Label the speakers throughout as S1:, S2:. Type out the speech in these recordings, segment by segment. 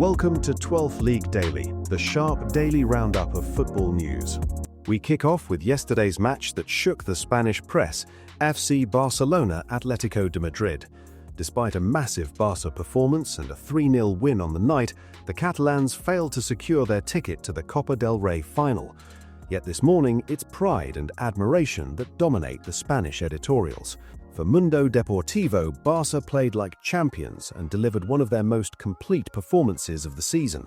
S1: Welcome to 12th League Daily, the sharp daily roundup of football news. We kick off with yesterday's match that shook the Spanish press, FC Barcelona Atletico de Madrid. Despite a massive Barca performance and a 3-0 win on the night, the Catalans failed to secure their ticket to the Copa del Rey final. Yet this morning, it's pride and admiration that dominate the Spanish editorials. For Mundo Deportivo, Barca played like champions and delivered one of their most complete performances of the season.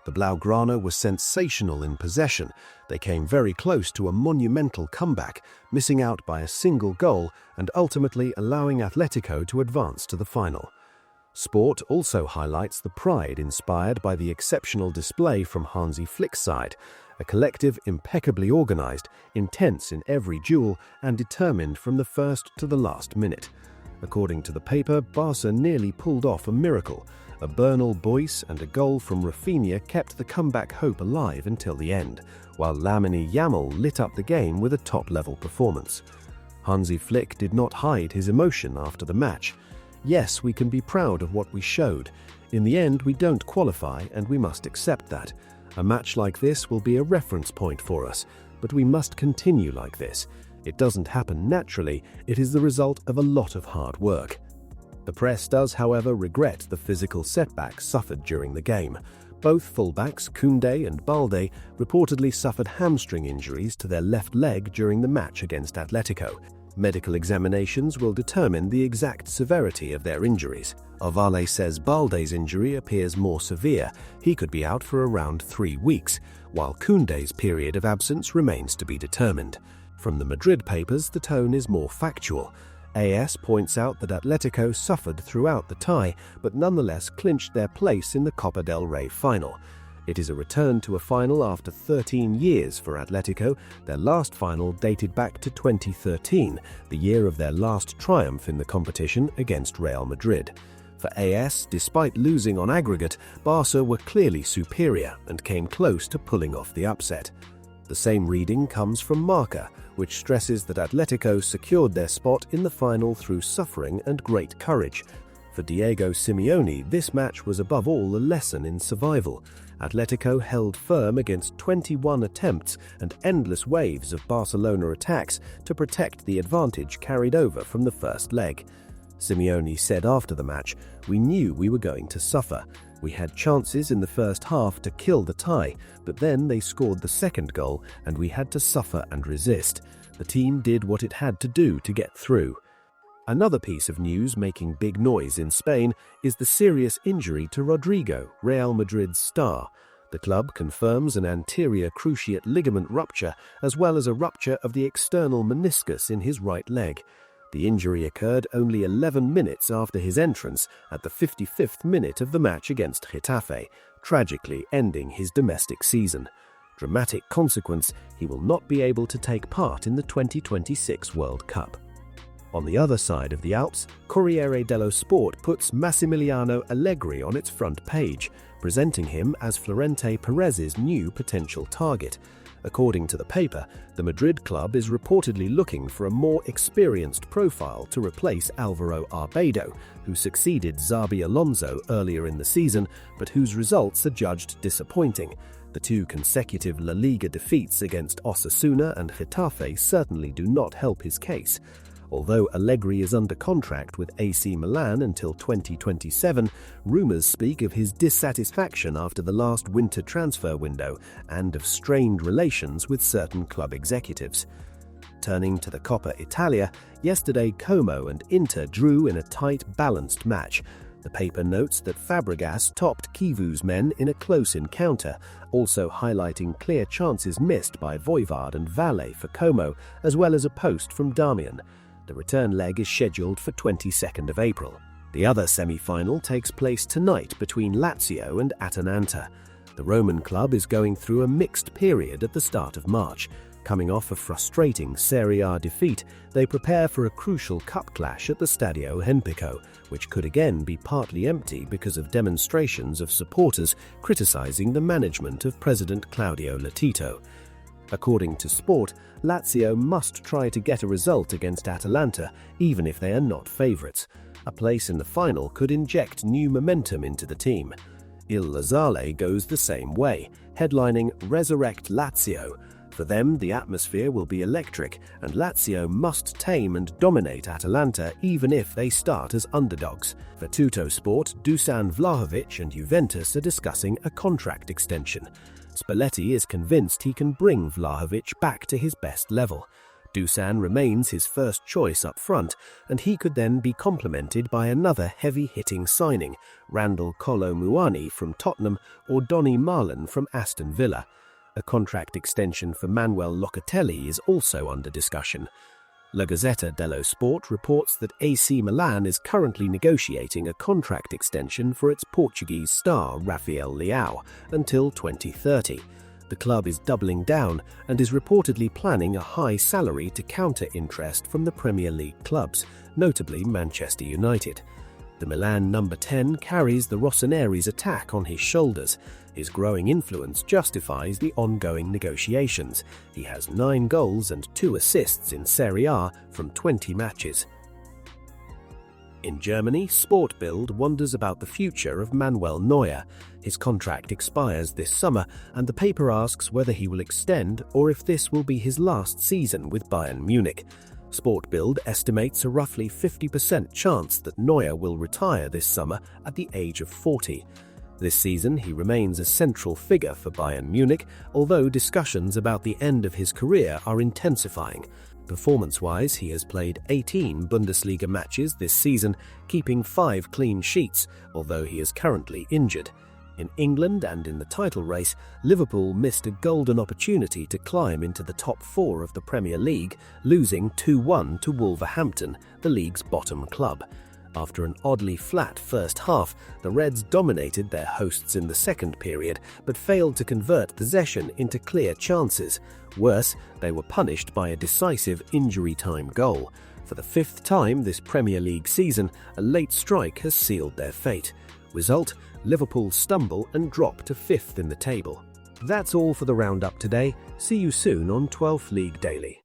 S1: The Blaugrana was sensational in possession. They came very close to a monumental comeback, missing out by a single goal and ultimately allowing Atletico to advance to the final. Sport also highlights the pride inspired by the exceptional display from Hansi Flick's side, a collective impeccably organised, intense in every duel and determined from the first to the last minute. According to the paper, Barca nearly pulled off a miracle. A Bernal Boyce and a goal from Rafinha kept the comeback hope alive until the end, while Lamine Yamal lit up the game with a top-level performance. Hansi Flick did not hide his emotion after the match. Yes, we can be proud of what we showed. In the end, we don't qualify, and we must accept that. A match like this will be a reference point for us, but we must continue like this. It doesn't happen naturally, it is the result of a lot of hard work. The press does, however, regret the physical setbacks suffered during the game. Both fullbacks, Koundé and Balde, reportedly suffered hamstring injuries to their left leg during the match against Atletico. Medical examinations will determine the exact severity of their injuries. Ovale says Balde's injury appears more severe. He could be out for around 3 weeks, while Koundé's period of absence remains to be determined. From the Madrid papers, the tone is more factual. AS points out that Atletico suffered throughout the tie, but nonetheless clinched their place in the Copa del Rey final. It is a return to a final after 13 years for Atletico. Their last final dated back to 2013, the year of their last triumph in the competition against Real Madrid. For AS, despite losing on aggregate, Barca were clearly superior and came close to pulling off the upset. The same reading comes from Marca, which stresses that Atletico secured their spot in the final through suffering and great courage. For Diego Simeone, this match was above all a lesson in survival. Atletico held firm against 21 attempts and endless waves of Barcelona attacks to protect the advantage carried over from the first leg. Simeone said after the match, "We knew we were going to suffer. We had chances in the first half to kill the tie, but then they scored the second goal and we had to suffer and resist. The team did what it had to do to get through." Another piece of news making big noise in Spain is the serious injury to Rodrigo, Real Madrid's star. The club confirms an anterior cruciate ligament rupture as well as a rupture of the external meniscus in his right leg. The injury occurred only 11 minutes after his entrance at the 55th minute of the match against Getafe, tragically ending his domestic season. Dramatic consequence, he will not be able to take part in the 2026 World Cup. On the other side of the Alps, Corriere dello Sport puts Massimiliano Allegri on its front page, presenting him as Florente Perez's new potential target. According to the paper, the Madrid club is reportedly looking for a more experienced profile to replace Álvaro Arbeloa, who succeeded Xabi Alonso earlier in the season, but whose results are judged disappointing. The 2 consecutive La Liga defeats against Osasuna and Getafe certainly do not help his case. Although Allegri is under contract with AC Milan until 2027, rumours speak of his dissatisfaction after the last winter transfer window and of strained relations with certain club executives. Turning to the Coppa Italia, yesterday Como and Inter drew in a tight, balanced match. The paper notes that Fabregas topped Kivu's men in a close encounter, also highlighting clear chances missed by Voivod and Valle for Como, as well as a post from Damian. The return leg is scheduled for 22nd of April. The other semi-final takes place tonight between Lazio and Atalanta. The Roman club is going through a mixed period at the start of March. Coming off a frustrating Serie A defeat, they prepare for a crucial cup clash at the Stadio Olimpico, which could again be partly empty because of demonstrations of supporters criticizing the management of President Claudio Lotito. According to Sport, Lazio must try to get a result against Atalanta, even if they are not favourites. A place in the final could inject new momentum into the team. Il Lazzale goes the same way, headlining Resurrect Lazio. For them, the atmosphere will be electric, and Lazio must tame and dominate Atalanta even if they start as underdogs. For Tuttosport, Dusan Vlahovic and Juventus are discussing a contract extension. Spalletti is convinced he can bring Vlahovic back to his best level. Dusan remains his first choice up front, and he could then be complemented by another heavy-hitting signing, Randall Kolo Muani from Tottenham or Donny Marlon from Aston Villa. A contract extension for Manuel Locatelli is also under discussion. La Gazzetta dello Sport reports that AC Milan is currently negotiating a contract extension for its Portuguese star Rafael Leao until 2030. The club is doubling down and is reportedly planning a high salary to counter interest from the Premier League clubs, notably Manchester United. The Milan number 10 carries the Rossoneri's attack on his shoulders. His growing influence justifies the ongoing negotiations. He has 9 goals and 2 assists in Serie A from 20 matches. In Germany, Sport Bild wonders about the future of Manuel Neuer. His contract expires this summer, and the paper asks whether he will extend or if this will be his last season with Bayern Munich. Sport Bild estimates a roughly 50% chance that Neuer will retire this summer at the age of 40. This season, he remains a central figure for Bayern Munich, although discussions about the end of his career are intensifying. Performance-wise, he has played 18 Bundesliga matches this season, keeping 5 clean sheets, although he is currently injured. In England and in the title race, Liverpool missed a golden opportunity to climb into the top 4 of the Premier League, losing 2-1 to Wolverhampton, the league's bottom club. After an oddly flat first half, the Reds dominated their hosts in the second period, but failed to convert possession into clear chances. Worse, they were punished by a decisive injury-time goal. For the 5th time this Premier League season, a late strike has sealed their fate. Result: Liverpool stumble and drop to 5th in the table. That's all for the roundup today. See you soon on 12th League Daily.